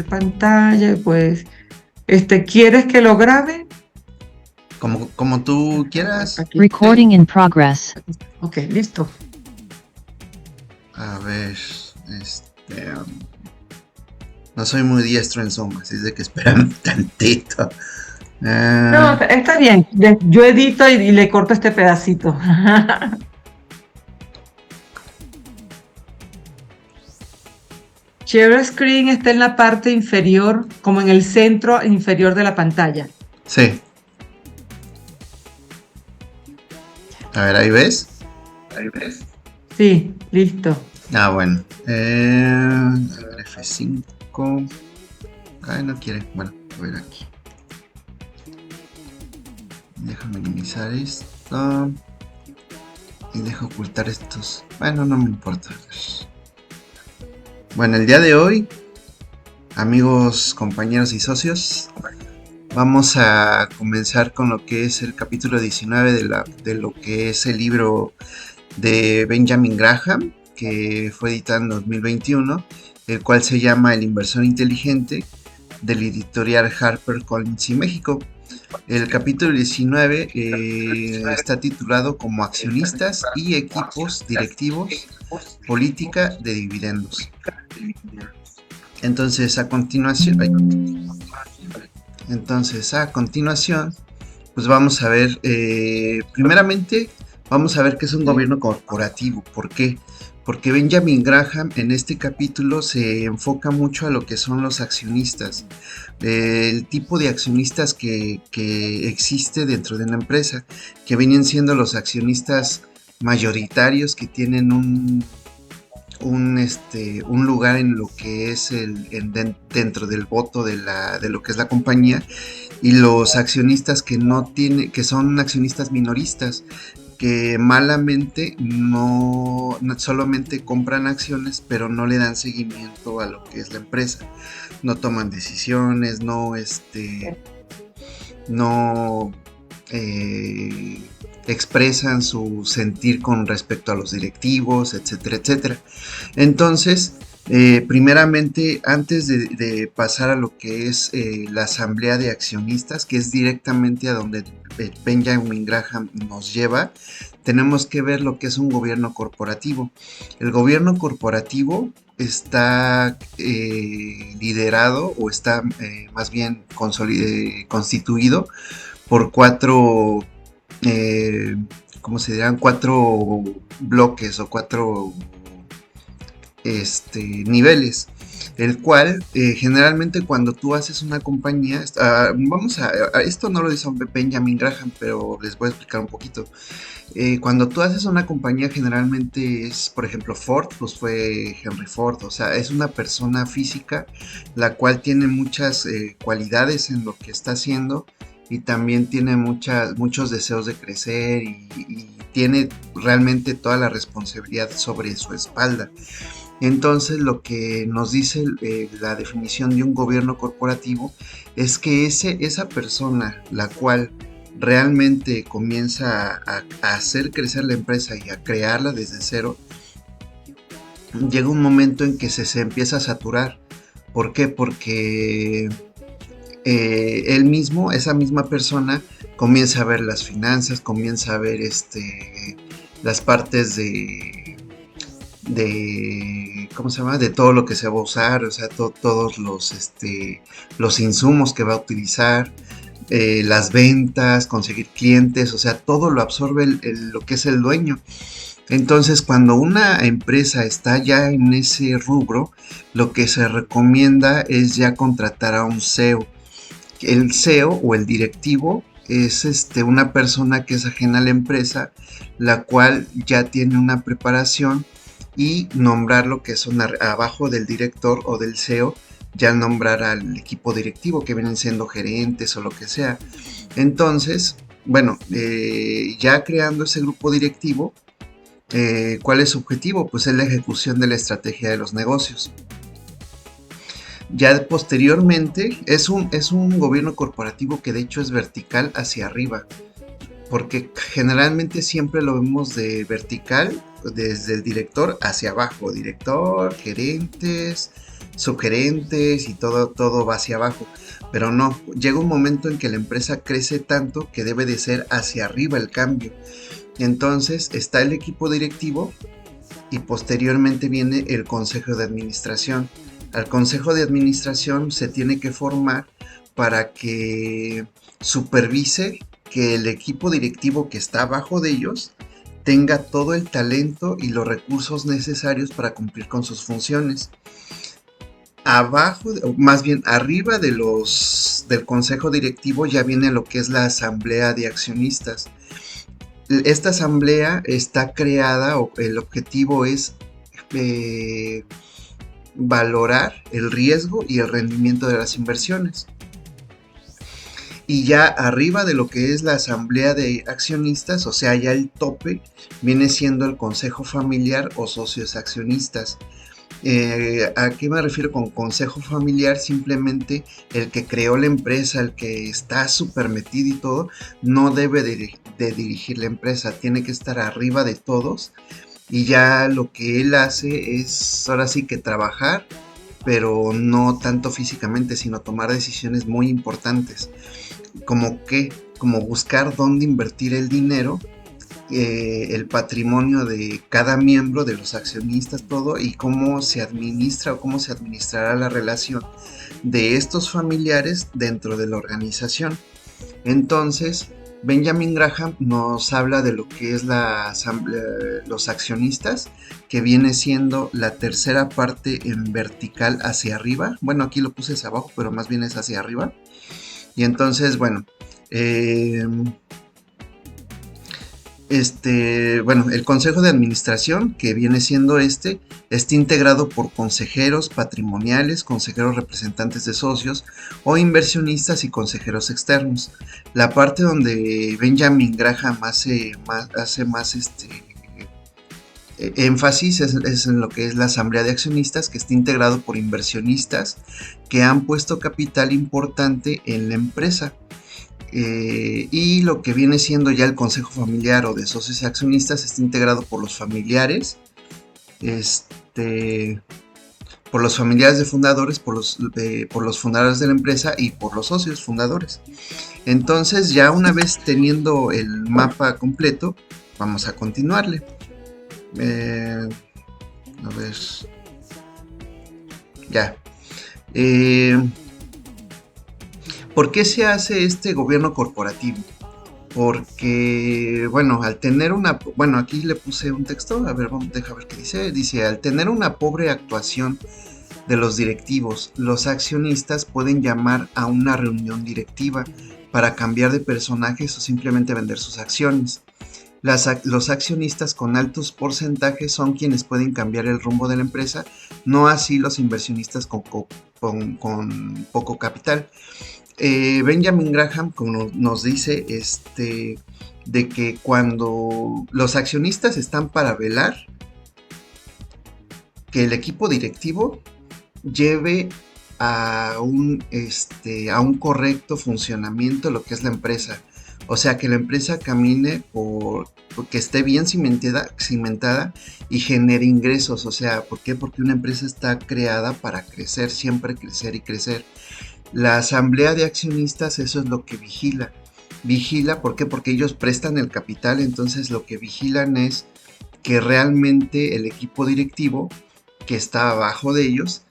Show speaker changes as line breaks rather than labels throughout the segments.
compartir pantalla, pues, ¿quieres que lo grabe?
Como tú quieras.
Aquí
Recording in progress.
Ok, listo.
A ver, no soy muy diestro en Zoom, así es de que espérame tantito.
No, está bien. Yo edito y le corto este pedacito. Share Screen está en la parte inferior, como en el centro inferior de la pantalla.
Sí. A ver, ¿ahí ves?
Sí, listo.
Ah, bueno. A ver, F5. Ay, no quiere. Bueno, a ver aquí. Déjame minimizar esto. Y dejo ocultar estos. Bueno, no me importa. Bueno, el día de hoy, amigos, compañeros y socios, vamos a comenzar con lo que es el capítulo 19 de lo que es el libro de Benjamin Graham, que fue editado en 2021, el cual se llama El inversor inteligente, del editorial HarperCollins y México. El capítulo 19 está titulado como Accionistas y equipos directivos, política de dividendos. Entonces a continuación, pues vamos a ver, primeramente vamos a ver qué es un gobierno corporativo. ¿Por qué? Porque Benjamin Graham en este capítulo se enfoca mucho a lo que son los accionistas, el tipo de accionistas que existe dentro de una empresa, que vienen siendo los accionistas mayoritarios que tienen un lugar en lo que es dentro del voto de lo que es la compañía, y los accionistas que no tienen, que son accionistas minoristas, que malamente no solamente compran acciones, pero no le dan seguimiento a lo que es la empresa, no toman decisiones, no expresan su sentir con respecto a los directivos, etcétera, etcétera. Entonces, primeramente, antes de pasar a lo que es la asamblea de accionistas, que es directamente a donde Benjamin Graham nos lleva, tenemos que ver lo que es un gobierno corporativo. El gobierno corporativo está liderado, o está más bien constituido por cuatro, ¿cómo se dirán? Cuatro bloques o cuatro niveles, el cual generalmente cuando tú haces una compañía, esto no lo dice Benjamin Graham, pero les voy a explicar un poquito. Cuando tú haces una compañía, generalmente es, por ejemplo, Ford, pues fue Henry Ford, o sea, es una persona física la cual tiene muchas cualidades en lo que está haciendo, y también tiene muchos deseos de crecer, y tiene realmente toda la responsabilidad sobre su espalda. Entonces, lo que nos dice la definición de un gobierno corporativo es que esa persona, la cual realmente comienza a hacer crecer la empresa y a crearla desde cero, llega un momento en que se empieza a saturar. ¿Por qué? Porque él mismo, esa misma persona, comienza a ver las finanzas, comienza a ver las partes ¿cómo se llama? De todo lo que se va a usar, o sea, todos los insumos que va a utilizar, las ventas, conseguir clientes, o sea, todo lo absorbe lo que es el dueño. Entonces, cuando una empresa está ya en ese rubro, lo que se recomienda es ya contratar a un CEO. El CEO o el directivo es una persona que es ajena a la empresa, la cual ya tiene una preparación, y nombrar lo que son abajo del director o del CEO, ya nombrar al equipo directivo, que vienen siendo gerentes o lo que sea. Entonces, bueno, ya creando ese grupo directivo, ¿cuál es su objetivo? Pues es la ejecución de la estrategia de los negocios. Ya posteriormente es un gobierno corporativo que de hecho es vertical hacia arriba, porque generalmente siempre lo vemos de vertical, desde el director hacia abajo, director, gerentes, sugerentes y todo va hacia abajo. Pero no, llega un momento en que la empresa crece tanto que debe de ser hacia arriba el cambio. Entonces está el equipo directivo y posteriormente viene el consejo de administración. Al consejo de administración se tiene que formar para que supervise que el equipo directivo que está abajo de ellos tenga todo el talento y los recursos necesarios para cumplir con sus funciones. Abajo, o más bien arriba del consejo directivo ya viene lo que es la asamblea de accionistas. Esta asamblea está creada, o el objetivo es eh, valorar el riesgo y el rendimiento de las inversiones. Y ya arriba de lo que es la asamblea de accionistas, o sea, ya el tope, viene siendo el consejo familiar o socios accionistas. ¿A qué me refiero con consejo familiar? Simplemente el que creó la empresa, el que está súper metido y todo, no debe de dirigir la empresa, tiene que estar arriba de todos, y ya lo que él hace es ahora sí que trabajar, pero no tanto físicamente, sino tomar decisiones muy importantes, como que, como buscar dónde invertir el dinero, el patrimonio de cada miembro, de los accionistas, todo, y cómo se administra o cómo se administrará la relación de estos familiares dentro de la organización. Entonces, Benjamin Graham nos habla de lo que es la asamblea, los accionistas, que viene siendo la tercera parte en vertical hacia arriba. Bueno, aquí lo puse hacia abajo, pero más bien es hacia arriba. Y entonces, bueno, eh, bueno, el consejo de administración, que viene siendo está integrado por consejeros patrimoniales, consejeros representantes de socios o inversionistas y consejeros externos. La parte donde Benjamin Graham hace más énfasis es en lo que es la asamblea de accionistas, que está integrado por inversionistas que han puesto capital importante en la empresa. Y lo que viene siendo ya el consejo familiar o de socios y accionistas está integrado por los familiares, este, por los familiares de fundadores, por los fundadores de la empresa y por los socios fundadores. Entonces, ya una vez teniendo el mapa completo, vamos a continuarle. A ver, ya. ¿Por qué se hace este gobierno corporativo? Porque, bueno, bueno, aquí le puse un texto, a ver, deja ver qué dice. Dice, al tener una pobre actuación de los directivos, los accionistas pueden llamar a una reunión directiva para cambiar de personajes o simplemente vender sus acciones. Los accionistas con altos porcentajes son quienes pueden cambiar el rumbo de la empresa, no así los inversionistas con poco capital. Benjamin Graham, como nos dice, de que cuando los accionistas están para velar que el equipo directivo lleve a un correcto funcionamiento lo que es la empresa. O sea, que la empresa camine que esté bien cimentada y genere ingresos. O sea, ¿por qué? Porque una empresa está creada para crecer, siempre crecer y crecer. La asamblea de accionistas, eso es lo que vigila. Vigila, ¿por qué? Porque ellos prestan el capital, entonces lo que vigilan es que realmente el equipo directivo que está abajo de ellos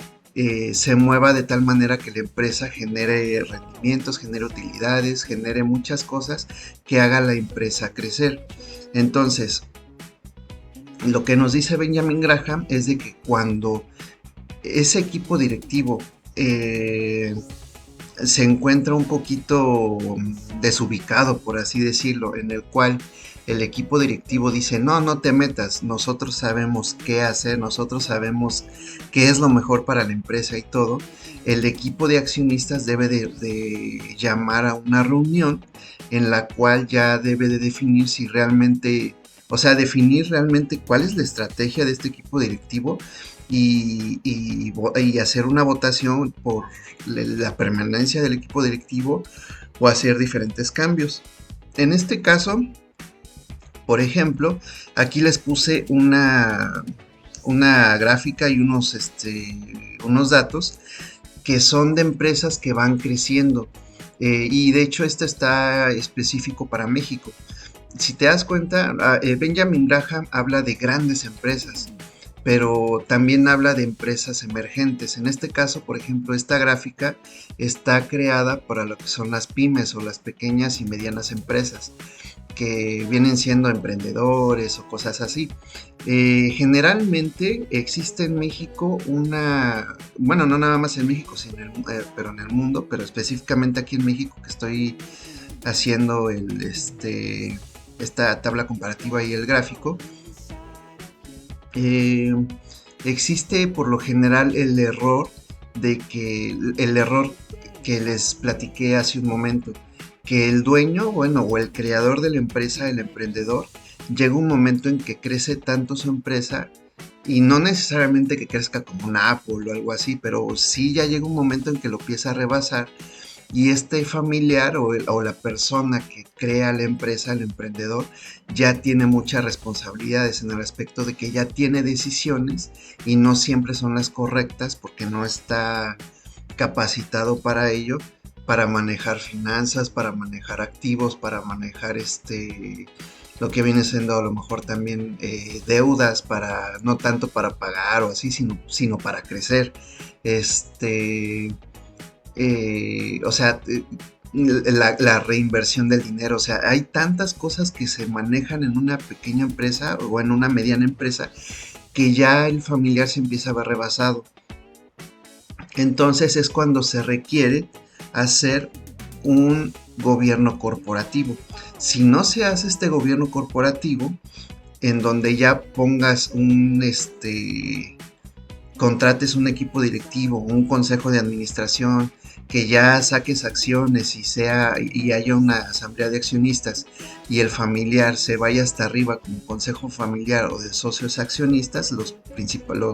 se mueva de tal manera que la empresa genere rendimientos, genere utilidades, genere muchas cosas que haga la empresa crecer. Entonces, lo que nos dice Benjamin Graham es de que cuando ese equipo directivo se encuentra un poquito desubicado, por así decirlo, en el cual el equipo directivo dice, no, no te metas, nosotros sabemos qué hacer, nosotros sabemos qué es lo mejor para la empresa y todo, el equipo de accionistas debe de llamar a una reunión en la cual ya debe de definir si realmente, o sea, definir realmente cuál es la estrategia de este equipo directivo y hacer una votación por la permanencia del equipo directivo o hacer diferentes cambios. En este caso, por ejemplo, aquí les puse una gráfica y unos datos que son de empresas que van creciendo. Y de hecho este está específico para México. Si te das cuenta, Benjamin Graham habla de grandes empresas, pero también habla de empresas emergentes. En este caso, por ejemplo, esta gráfica está creada para lo que son las pymes o las pequeñas y medianas empresas, que vienen siendo emprendedores o cosas así. Generalmente existe en México bueno, no nada más en México, pero en el mundo, pero específicamente aquí en México que estoy haciendo esta tabla comparativa y el gráfico. eh, Existe por lo general el error que les platiqué hace un momento, que el dueño, bueno, o el creador de la empresa, el emprendedor, llega un momento en que crece tanto su empresa, y no necesariamente que crezca como una Apple o algo así, pero sí ya llega un momento en que lo empieza a rebasar, y este familiar o la persona que crea la empresa, el emprendedor, ya tiene muchas responsabilidades en el aspecto de que ya tiene decisiones y no siempre son las correctas porque no está capacitado para ello, para manejar finanzas, para manejar activos, para manejar lo que viene siendo a lo mejor también deudas, para no tanto para pagar o así, sino para crecer. Este, o sea, la reinversión del dinero, o sea, hay tantas cosas que se manejan en una pequeña empresa o en una mediana empresa que ya el familiar se empieza a ver rebasado. Entonces es cuando se requiere hacer un gobierno corporativo. Si no se hace este gobierno corporativo, en donde ya pongas contrates un equipo directivo, un consejo de administración, que ya saques acciones y haya una asamblea de accionistas y el familiar se vaya hasta arriba como consejo familiar o de socios accionistas, los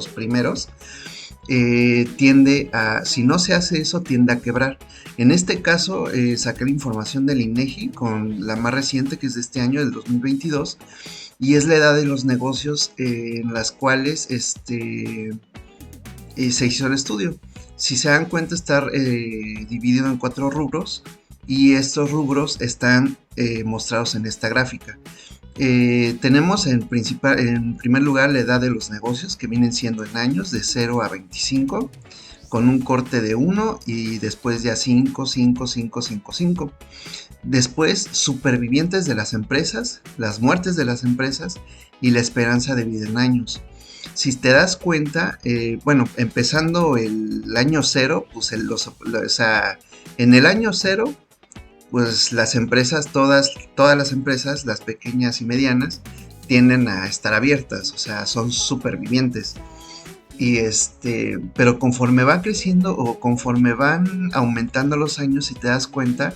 primeros, si no se hace eso, tiende a quebrar. En este caso, saqué la información del INEGI con la más reciente, que es de este año, del 2022, y es la edad de los negocios en las cuales se hizo el estudio. Si se dan cuenta, está dividido en 4 rubros, y estos rubros están mostrados en esta gráfica. Tenemos en primer lugar la edad de los negocios, que vienen siendo en años de 0 a 25, con un corte de 1 y después ya 5, 5, 5, 5, 5. Después, supervivientes de las empresas, las muertes de las empresas y la esperanza de vida en años. Si te das cuenta, bueno, empezando el año 0, pues en el año 0, pues las empresas, todas las empresas, las pequeñas y medianas, tienden a estar abiertas, o sea, son supervivientes. Pero conforme va creciendo o conforme van aumentando los años, si te das cuenta,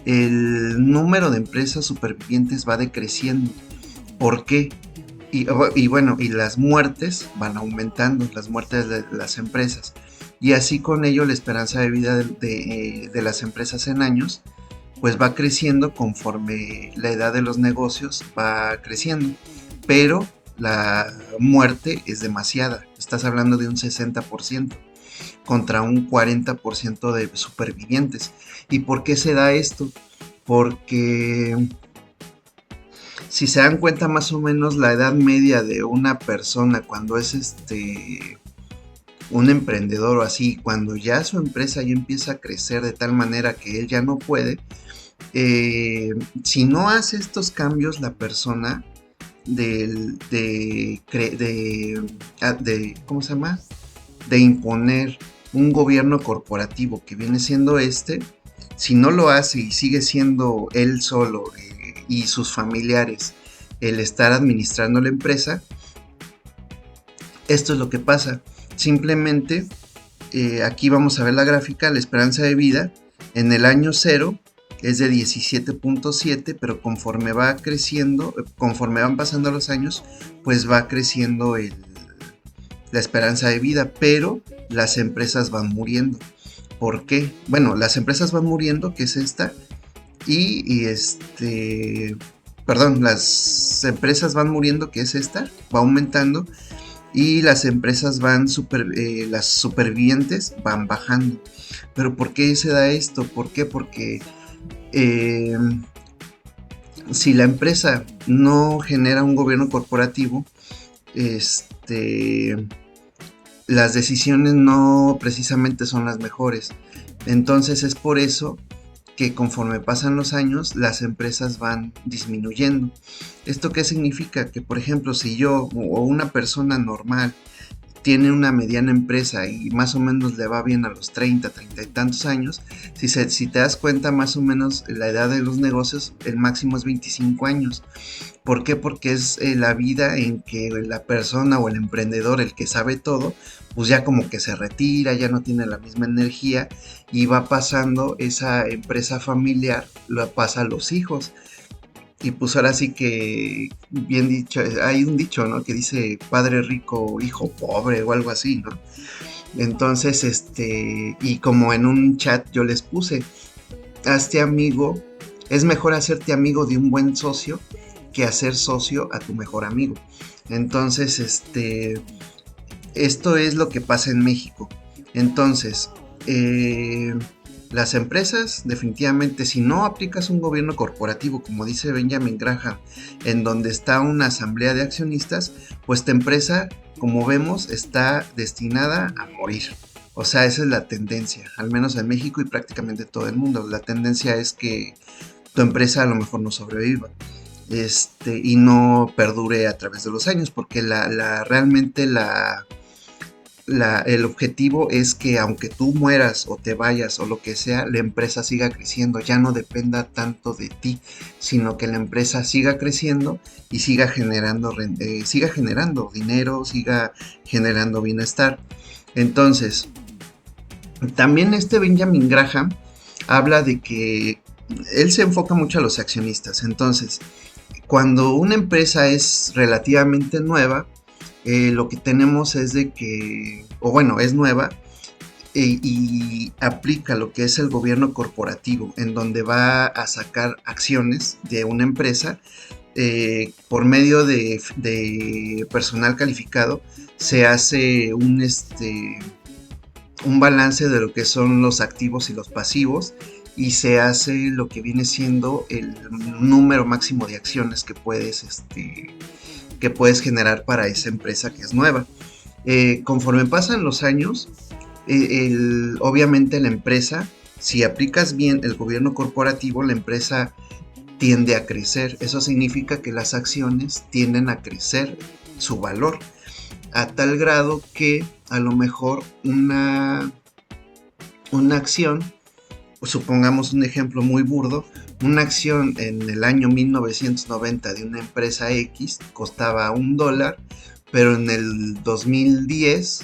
el número de empresas supervivientes va decreciendo. ¿Por qué? Bueno, y las muertes van aumentando, las muertes de las empresas. Y así con ello la esperanza de vida de las empresas en años, pues va creciendo conforme la edad de los negocios va creciendo. Pero la muerte es demasiada. Estás hablando de un 60% contra un 40% de supervivientes. ¿Y por qué se da esto? Porque si se dan cuenta, más o menos la edad media de una persona cuando es un emprendedor o así, cuando ya su empresa ya empieza a crecer de tal manera que él ya no puede, si no hace estos cambios la persona ¿cómo se llama? De imponer un gobierno corporativo que viene siendo si no lo hace y sigue siendo él solo y sus familiares el estar administrando la empresa, esto es lo que pasa. Simplemente aquí vamos a ver la gráfica, la esperanza de vida en el año 0 es de 17.7, pero conforme va creciendo, conforme van pasando los años, pues va creciendo la esperanza de vida, pero las empresas van muriendo. ¿Por qué? Bueno, las empresas van muriendo, que es esta, perdón, las empresas van muriendo, que es esta, va aumentando, y las empresas las supervivientes van bajando. Pero ¿por qué se da esto? ¿Por qué? Porque eh, si la empresa no genera un gobierno corporativo, este, las decisiones no precisamente son las mejores. Entonces es por eso que conforme pasan los años, las empresas van disminuyendo. ¿Esto qué significa? Que por ejemplo, si yo o una persona normal tiene una mediana empresa y más o menos le va bien a los 30 y tantos años, si te das cuenta, más o menos la edad de los negocios, el máximo es 25 años. ¿Por qué? Porque es la vida en que la persona o el emprendedor, el que sabe todo, pues ya como que se retira, ya no tiene la misma energía y va pasando esa empresa familiar, lo pasa a los hijos. Y pues ahora sí que, bien dicho, hay un dicho, ¿no? Que dice padre rico, hijo pobre o algo así, ¿no? Entonces, y como en un chat yo les puse, hazte amigo, es mejor hacerte amigo de un buen socio que hacer socio a tu mejor amigo. Entonces, esto es lo que pasa en México. Entonces, eh, las empresas, definitivamente, si no aplicas un gobierno corporativo, como dice Benjamin Graham, en donde está una asamblea de accionistas, pues tu empresa, como vemos, está destinada a morir. O sea, esa es la tendencia, al menos en México y prácticamente todo el mundo. La tendencia es que tu empresa a lo mejor no sobreviva, y no perdure a través de los años, porque realmente el objetivo es que aunque tú mueras o te vayas o lo que sea, la empresa siga creciendo, ya no dependa tanto de ti, sino que la empresa siga creciendo y siga generando dinero, siga generando bienestar. Entonces, también Benjamin Graham habla de que él se enfoca mucho a los accionistas. Entonces, cuando una empresa es relativamente nueva, lo que tenemos es de que, o bueno, es nueva y aplica lo que es el gobierno corporativo, en donde va a sacar acciones de una empresa por medio de personal calificado, se hace un balance de lo que son los activos y los pasivos y se hace lo que viene siendo el número máximo de acciones que puedes generar para esa empresa que es nueva. Conforme pasan los años, obviamente la empresa, si aplicas bien el gobierno corporativo, la empresa tiende a crecer. Eso significa que las acciones tienden a crecer su valor a tal grado que a lo mejor una acción, supongamos un ejemplo muy burdo, una acción en el año 1990 de una empresa X costaba $1, pero en el 2010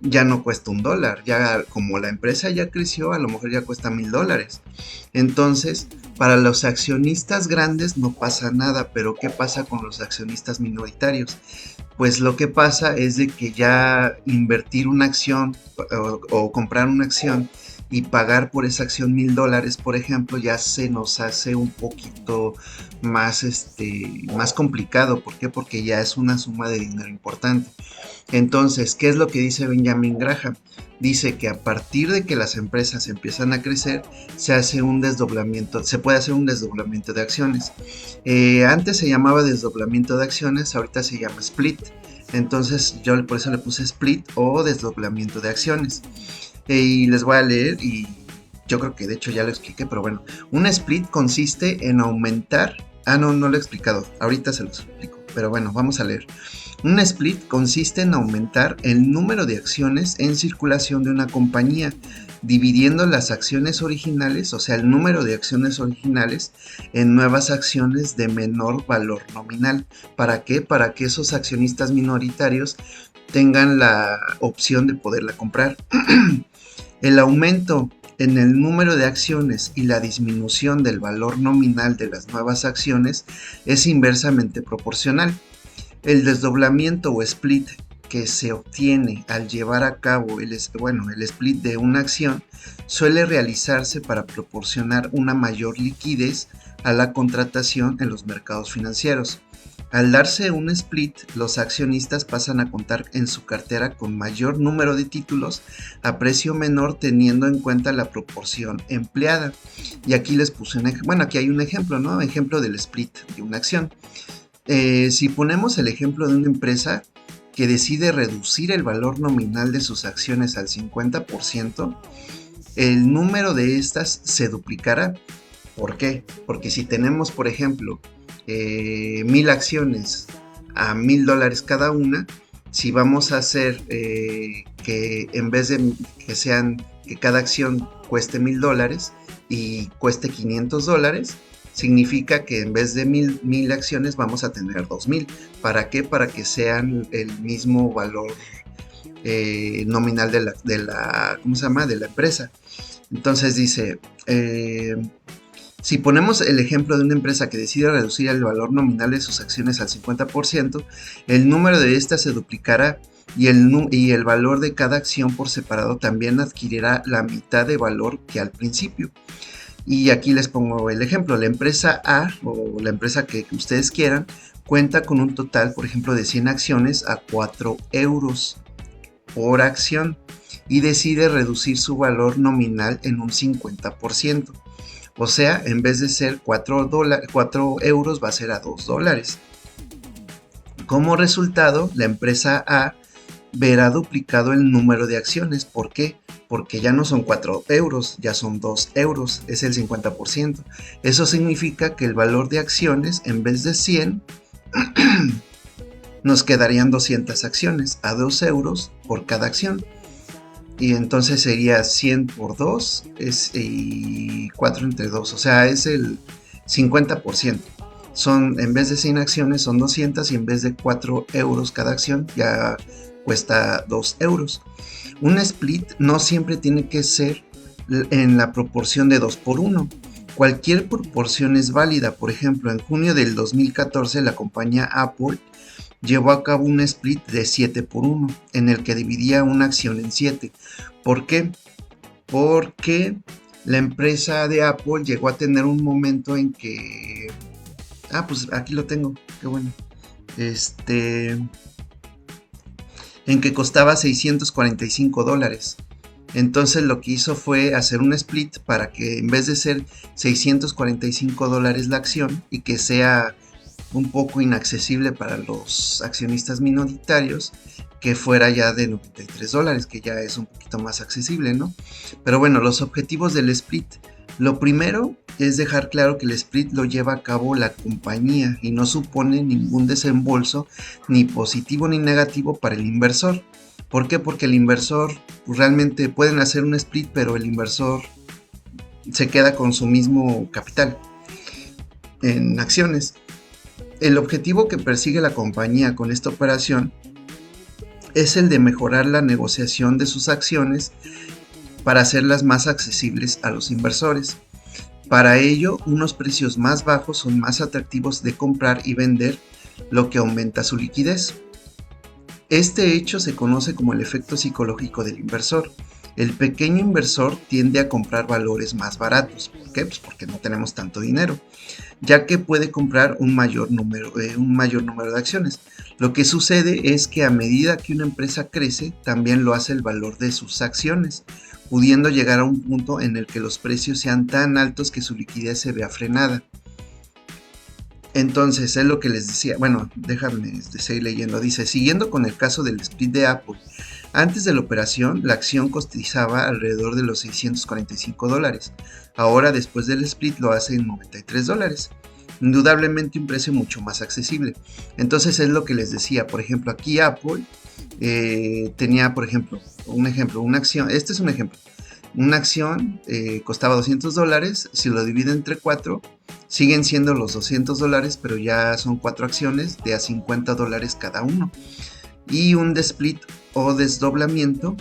ya no cuesta $1, ya como la empresa ya creció, a lo mejor ya cuesta $1000. Entonces, para los accionistas grandes no pasa nada, pero ¿qué pasa con los accionistas minoritarios? Pues lo que pasa es de que ya invertir una acción o comprar una acción y pagar por esa acción $1000, por ejemplo, ya se nos hace un poquito más, más complicado. ¿Por qué? Porque ya es una suma de dinero importante. Entonces, ¿qué es lo que dice Benjamin Graham? Dice que a partir de que las empresas empiezan a crecer, se puede hacer un desdoblamiento de acciones. Antes se llamaba desdoblamiento de acciones, ahorita se llama split. Entonces, yo por eso le puse split o desdoblamiento de acciones. Y les voy a leer y yo creo que de hecho ya lo expliqué, pero bueno, un split consiste en aumentar, no lo he explicado, ahorita se los explico, pero bueno, vamos a leer. Un split consiste en aumentar el número de acciones en circulación de una compañía, dividiendo las acciones originales, o sea, el número de acciones originales, en nuevas acciones de menor valor nominal. ¿Para qué? Para que esos accionistas minoritarios tengan la opción de poderla comprar. El aumento en el número de acciones y la disminución del valor nominal de las nuevas acciones es inversamente proporcional. El desdoblamiento o split que se obtiene al llevar a cabo el split de una acción suele realizarse para proporcionar una mayor liquidez a la contratación en los mercados financieros. Al darse un split, los accionistas pasan a contar en su cartera con mayor número de títulos a precio menor teniendo en cuenta la proporción empleada. Y aquí les puse bueno, aquí hay un ejemplo, ¿no? Ejemplo del split de una acción. Si ponemos el ejemplo de una empresa que decide reducir el valor nominal de sus acciones al 50%, el número de estas se duplicará. ¿Por qué? Porque si tenemos, por ejemplo, 1000 acciones a $1000 cada una, si vamos a hacer que en vez de que cada acción cueste $1000 y cueste $500, significa que en vez de 1000 acciones vamos a tener 2000. ¿Para qué? Para que sean el mismo valor nominal ¿cómo se llama? De la empresa. Entonces dice, si ponemos el ejemplo de una empresa que decide reducir el valor nominal de sus acciones al 50%, el número de estas se duplicará y el valor de cada acción por separado también adquirirá la mitad de valor que al principio. Y aquí les pongo el ejemplo, la empresa A o la empresa que ustedes quieran cuenta con un total, por ejemplo, de 100 acciones a 4 euros por acción y decide reducir su valor nominal en un 50%. O sea, en vez de ser 4 euros va a ser a $2. Como resultado, la empresa A verá duplicado el número de acciones. ¿Por qué? Porque ya no son 4 euros, ya son 2 euros, es el 50%. Eso significa que el valor de acciones, en vez de 100, nos quedarían 200 acciones a 2 euros por cada acción. Y entonces sería 100 por 2 y 4 entre 2, o sea, es el 50%. En vez de 100 acciones son 200 y en vez de 4 euros cada acción ya cuesta 2 euros. Un split no siempre tiene que ser en la proporción de 2 por 1. Cualquier proporción es válida. Por ejemplo, en junio del 2014 la compañía Apple llevó a cabo un split de 7 por 1, en el que dividía una acción en 7. ¿Por qué? Porque la empresa de Apple llegó a tener un momento en que... pues aquí lo tengo, qué bueno. En que costaba $645. Entonces lo que hizo fue hacer un split para que en vez de ser $645 la acción y que sea un poco inaccesible para los accionistas minoritarios, que fuera ya de $93, que ya es un poquito más accesible, ¿no? Pero bueno, los objetivos del split. Lo primero es dejar claro que el split lo lleva a cabo la compañía y no supone ningún desembolso ni positivo ni negativo para el inversor. ¿Por qué? Porque el inversor realmente pueden hacer un split, pero el inversor se queda con su mismo capital en acciones. El objetivo que persigue la compañía con esta operación es el de mejorar la negociación de sus acciones para hacerlas más accesibles a los inversores. Para ello, unos precios más bajos son más atractivos de comprar y vender, lo que aumenta su liquidez. Este hecho se conoce como el efecto psicológico del inversor. El pequeño inversor tiende a comprar valores más baratos. ¿Por qué? Pues porque no tenemos tanto dinero, ya que puede comprar un mayor número de acciones. Lo que sucede es que a medida que una empresa crece, también lo hace el valor de sus acciones, pudiendo llegar a un punto en el que los precios sean tan altos que su liquidez se vea frenada. Entonces, es lo que les decía. Bueno, déjame seguir leyendo. Dice, siguiendo con el caso del split de Apple, antes de la operación, la acción cotizaba alrededor de los $645. Ahora, después del split, lo hace en $93. Indudablemente un precio mucho más accesible. Entonces, es lo que les decía. Por ejemplo, aquí Apple tenía, por ejemplo, una acción. Este es un ejemplo. Una acción costaba $200. Si lo divide entre 4, siguen siendo los $200, pero ya son 4 acciones de a $50 cada uno. Y un split o desdoblamiento,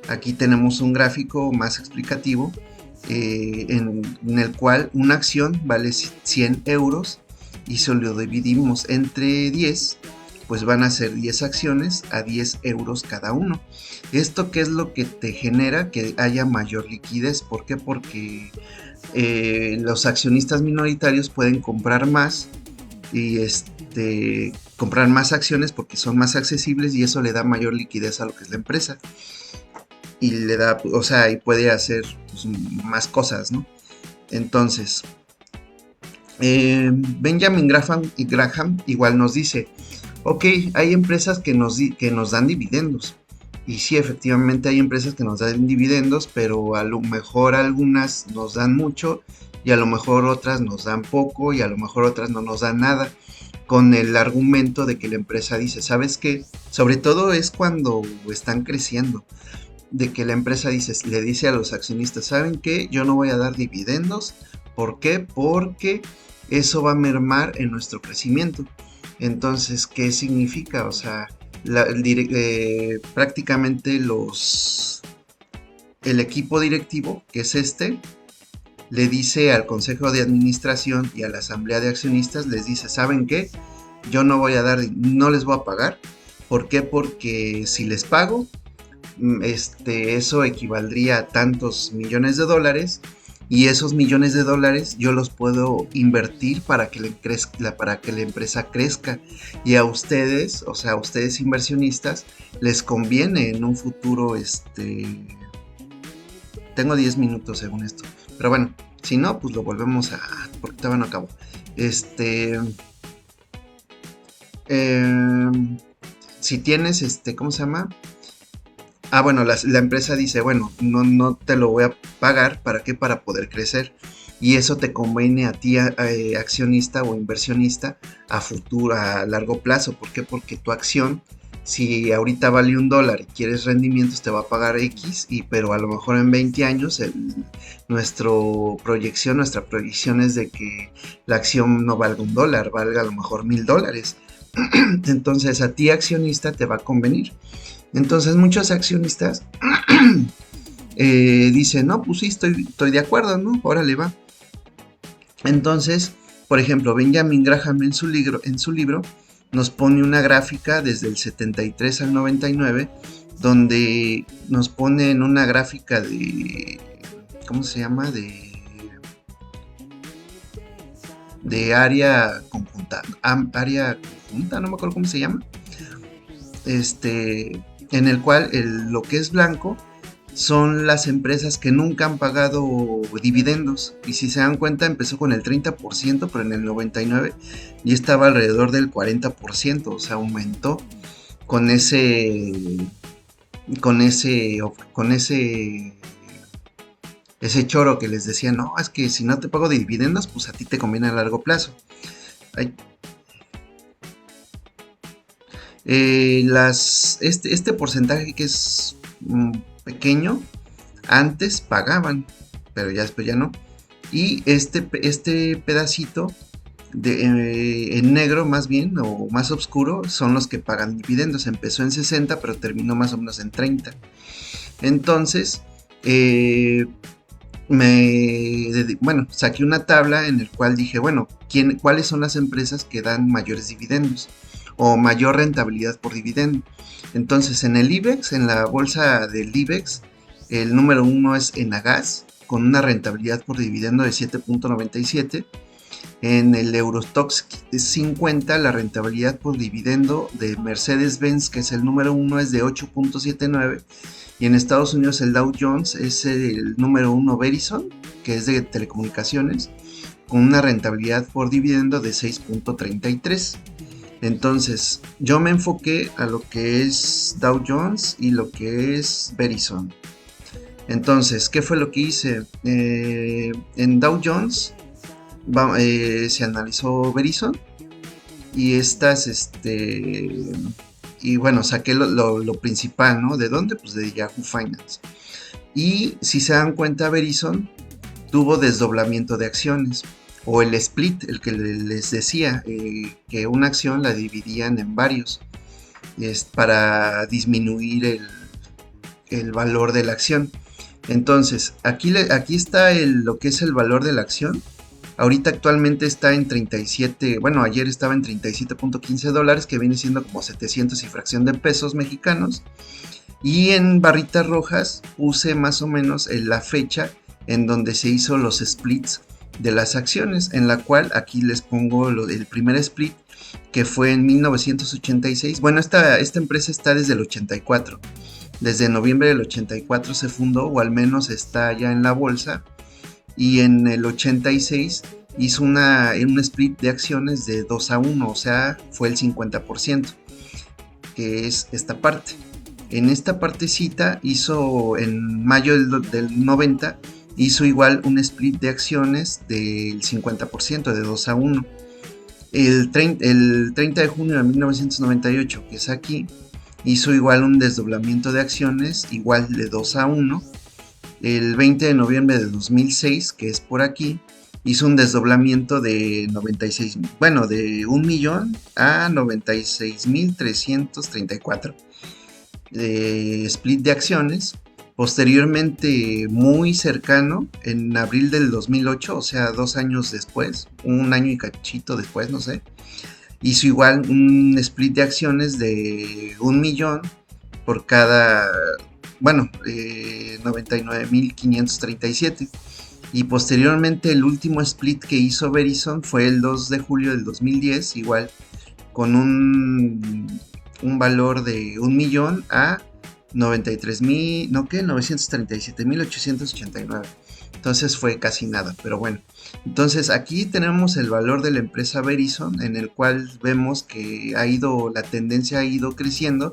aquí tenemos un gráfico más explicativo en el cual una acción vale 100 euros y si lo dividimos entre 10, pues van a ser 10 acciones a 10 euros cada uno. ¿Esto qué es lo que te genera? Que haya mayor liquidez. ¿Por qué? Porque los accionistas minoritarios pueden comprar más y comprar más acciones porque son más accesibles y eso le da mayor liquidez a lo que es la empresa. Y le da, o sea, y puede hacer pues, más cosas, ¿no? Entonces, Benjamin Graham igual nos dice, ok, hay empresas que nos dan dividendos. Y sí, efectivamente hay empresas que nos dan dividendos, pero a lo mejor algunas nos dan mucho y a lo mejor otras nos dan poco y a lo mejor otras no nos dan nada. Con el argumento de que la empresa dice, ¿sabes qué? Sobre todo es cuando están creciendo, de que la empresa le dice a los accionistas, ¿saben qué? Yo no voy a dar dividendos. ¿Por qué? Porque eso va a mermar en nuestro crecimiento. Entonces, ¿qué significa? O sea, prácticamente el equipo directivo, que es le dice al consejo de administración y a la asamblea de accionistas, les dice, ¿saben qué? Yo no voy a dar, no les voy a pagar. ¿Por qué? Porque si les pago, eso equivaldría a tantos millones de dólares y esos millones de dólares yo los puedo invertir para que para que la empresa crezca y a ustedes, o sea, a ustedes inversionistas les conviene en un futuro, tengo 10 minutos según esto, pero bueno, si no, pues lo volvemos a, porque todavía no acabo, eh, si tienes, ¿cómo se llama? Ah, bueno, la empresa dice, bueno, no te lo voy a pagar, ¿para qué? Para poder crecer. Y eso te conviene a ti, accionista o inversionista, a futuro, a largo plazo. ¿Por qué? Porque tu acción, si ahorita vale $1 y quieres rendimientos, te va a pagar X, pero a lo mejor en 20 años nuestra proyección es de que la acción no valga $1, valga a lo mejor $1000. Entonces a ti, accionista, te va a convenir. Entonces muchos accionistas dicen, no, pues sí, estoy de acuerdo, ¿no? Órale, va. Entonces, por ejemplo, Benjamin Graham en su libro nos pone una gráfica desde el 73 al 99, donde nos pone en una gráfica de, ¿cómo se llama? De área conjunta, no me acuerdo cómo se llama. En el cual lo que es blanco son las empresas que nunca han pagado dividendos. Y si se dan cuenta, empezó con el 30%, pero en el 99 ya estaba alrededor del 40%, o sea, aumentó con ese choro que les decía, no, es que si no te pago dividendos, pues a ti te conviene a largo plazo. Ay. Este porcentaje que es pequeño, antes pagaban, pero ya después ya no. Y este pedacito en negro más bien, o más oscuro, son los que pagan dividendos. Empezó en 60, pero terminó más o menos en 30. Entonces, saqué una tabla en el cual dije, bueno, ¿cuáles son las empresas que dan mayores dividendos o mayor rentabilidad por dividendo? Entonces, en el IBEX, en la bolsa del IBEX, el número 1 es Enagas, con una rentabilidad por dividendo de 7.97. En el Eurostoxx 50, la rentabilidad por dividendo de Mercedes-Benz, que es el número 1, es de 8.79. Y en Estados Unidos el Dow Jones es el número 1 Verizon, que es de telecomunicaciones, con una rentabilidad por dividendo de 6.33. Entonces, yo me enfoqué a lo que es Dow Jones y lo que es Verizon. Entonces, ¿qué fue lo que hice? En Dow Jones se analizó Verizon y y bueno, saqué lo principal, ¿no? ¿De dónde? Pues de Yahoo Finance. Y si se dan cuenta, Verizon tuvo desdoblamiento de acciones, o el split, el que les decía, que una acción la dividían en varios, para disminuir el valor de la acción. Entonces, aquí está lo que es el valor de la acción. Ahorita actualmente está en 37, bueno, ayer estaba en $37.15, que viene siendo como 700 y fracción de pesos mexicanos. Y en barritas rojas puse más o menos la fecha en donde se hizo los splits de las acciones, en la cual aquí les pongo el primer split, que fue en 1986. Bueno, esta empresa está desde el 84. Desde noviembre del 84 se fundó, o al menos está ya en la bolsa, y en el 86 hizo un split de acciones de 2-1, o sea, fue el 50%, que es esta parte. En esta partecita hizo en mayo del 90, hizo igual un split de acciones del 50%, de 2-1. El 30 de junio de 1998, que es aquí, hizo igual un desdoblamiento de acciones, igual de 2-1. El 20 de noviembre de 2006, que es por aquí, hizo un desdoblamiento de 96, bueno, de 1 millón a 96.334 de split de acciones. Posteriormente, muy cercano, en abril del 2008, o sea, 2 años después, un año y cachito después, no sé, hizo igual un split de acciones de 1 millón por cada, bueno, 99.537. Y posteriormente el último split que hizo Verizon fue el 2 de julio del 2010, igual con un valor de 1 millón a 93.000, no, ¿qué? 937.889. Entonces fue casi nada, pero bueno. Entonces aquí tenemos el valor de la empresa Verizon, en el cual vemos que la tendencia ha ido creciendo.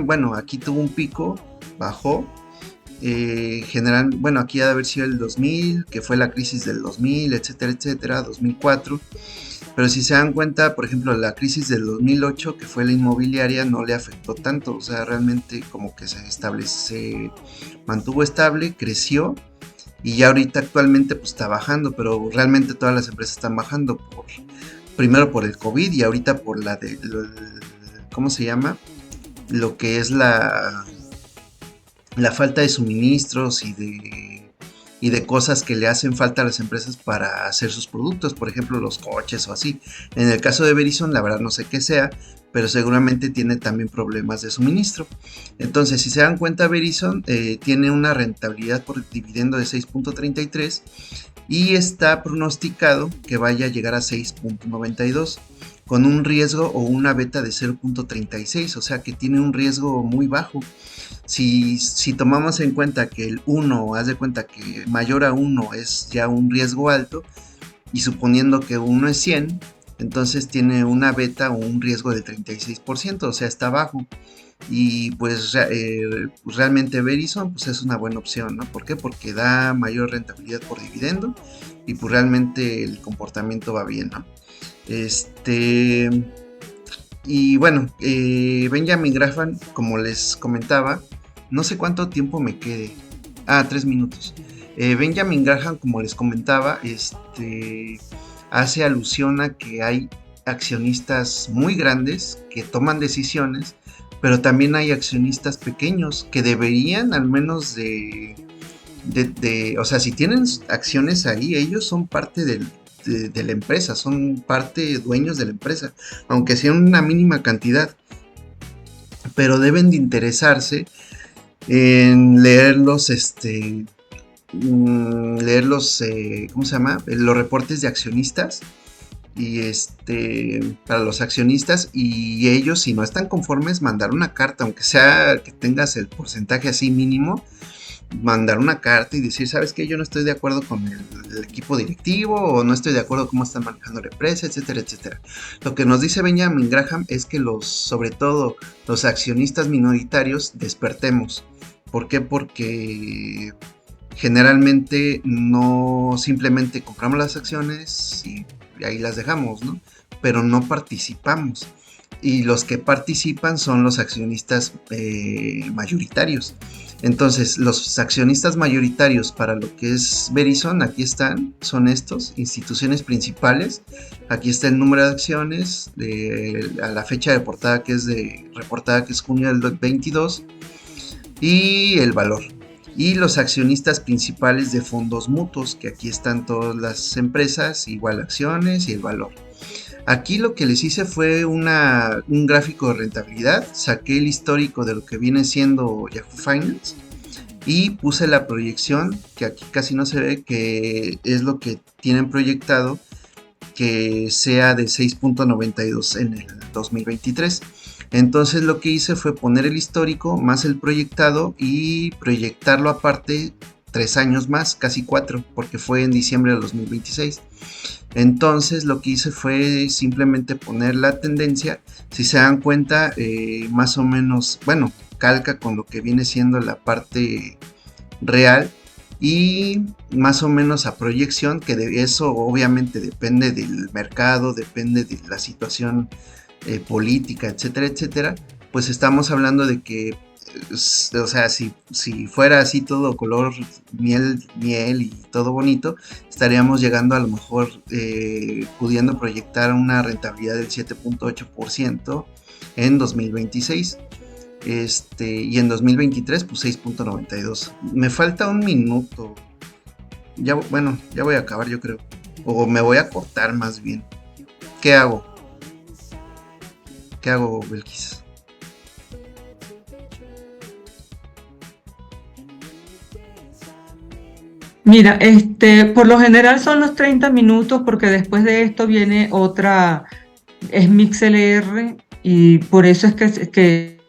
Bueno, aquí tuvo un pico, bajó. Bueno, aquí ha de haber sido el 2000, que fue la crisis del 2000, etcétera, etcétera, 2004. Pero si se dan cuenta, por ejemplo, la crisis del 2008, que fue la inmobiliaria, no le afectó tanto. O sea, realmente como que se mantuvo estable, creció, y ya ahorita actualmente pues está bajando, pero realmente todas las empresas están bajando, primero por el COVID y ahorita por ¿cómo se llama? Lo que es la falta de suministros y de cosas que le hacen falta a las empresas para hacer sus productos, por ejemplo los coches o así. En el caso de Verizon, la verdad no sé qué sea, pero seguramente tiene también problemas de suministro. Entonces, si se dan cuenta, Verizon tiene una rentabilidad por dividendo de 6.33 y está pronosticado que vaya a llegar a 6.92 con un riesgo o una beta de 0.36, o sea que tiene un riesgo muy bajo. Si tomamos en cuenta que el 1, haz de cuenta que mayor a 1 es ya un riesgo alto, y suponiendo que 1 es 100, entonces tiene una beta o un riesgo del 36%, o sea, está bajo. Y pues realmente Verizon pues es una buena opción, ¿no? ¿Por qué? Porque da mayor rentabilidad por dividendo y pues realmente el comportamiento va bien, ¿no? Y bueno, Benjamin Graham, como les comentaba, no sé cuánto tiempo me quede. 3 minutos. Benjamin Graham, como les comentaba, hace alusión a que hay accionistas muy grandes que toman decisiones, pero también hay accionistas pequeños que deberían al menos o sea, si tienen acciones ahí, ellos son parte de la empresa, son parte dueños de la empresa, aunque sea una mínima cantidad, pero deben de interesarse en ¿cómo se llama? Los reportes de accionistas y para los accionistas, y ellos, si no están conformes, mandar una carta, aunque sea que tengas el porcentaje así mínimo, mandar una carta y decir, ¿sabes qué? Yo no estoy de acuerdo con el equipo directivo, o no estoy de acuerdo cómo están manejando la empresa, etcétera, etcétera. Lo que nos dice Benjamin Graham es que sobre todo los accionistas minoritarios, despertemos. ¿Por qué? Porque generalmente no simplemente compramos las acciones y ahí las dejamos, ¿no? Pero no participamos. Y los que participan son los accionistas mayoritarios. Entonces, los accionistas mayoritarios para lo que es Verizon, aquí están, son estos, instituciones principales. Aquí está el número de acciones, a la fecha reportada que es junio del 22, y el valor. Y los accionistas principales de fondos mutuos, que aquí están todas las empresas, igual acciones y el valor. Aquí lo que les hice fue un gráfico de rentabilidad. Saqué el histórico de lo que viene siendo Yahoo Finance, y puse la proyección, que aquí casi no se ve, que es lo que tienen proyectado, que sea de 6.92 en el 2023. Entonces lo que hice fue poner el histórico más el proyectado y proyectarlo aparte 3 años más, casi 4, porque fue en diciembre de 2026. Entonces lo que hice fue simplemente poner la tendencia. Si se dan cuenta, más o menos, bueno, calca con lo que viene siendo la parte real y más o menos a proyección, que de eso obviamente depende del mercado, depende de la situación política, etcétera, etcétera. Pues estamos hablando de que, o sea, si fuera así todo color miel, miel y todo bonito, estaríamos llegando a lo mejor pudiendo proyectar una rentabilidad del 7.8% en 2026. Y en 2023 pues 6.92. Me falta un minuto. Ya, bueno, ya voy a acabar yo creo. O me voy a cortar más bien. ¿Qué hago? ¿Qué hago, Belkis?
Mira, por lo general son los 30 minutos porque después de esto viene otra, es MixLR y por eso es que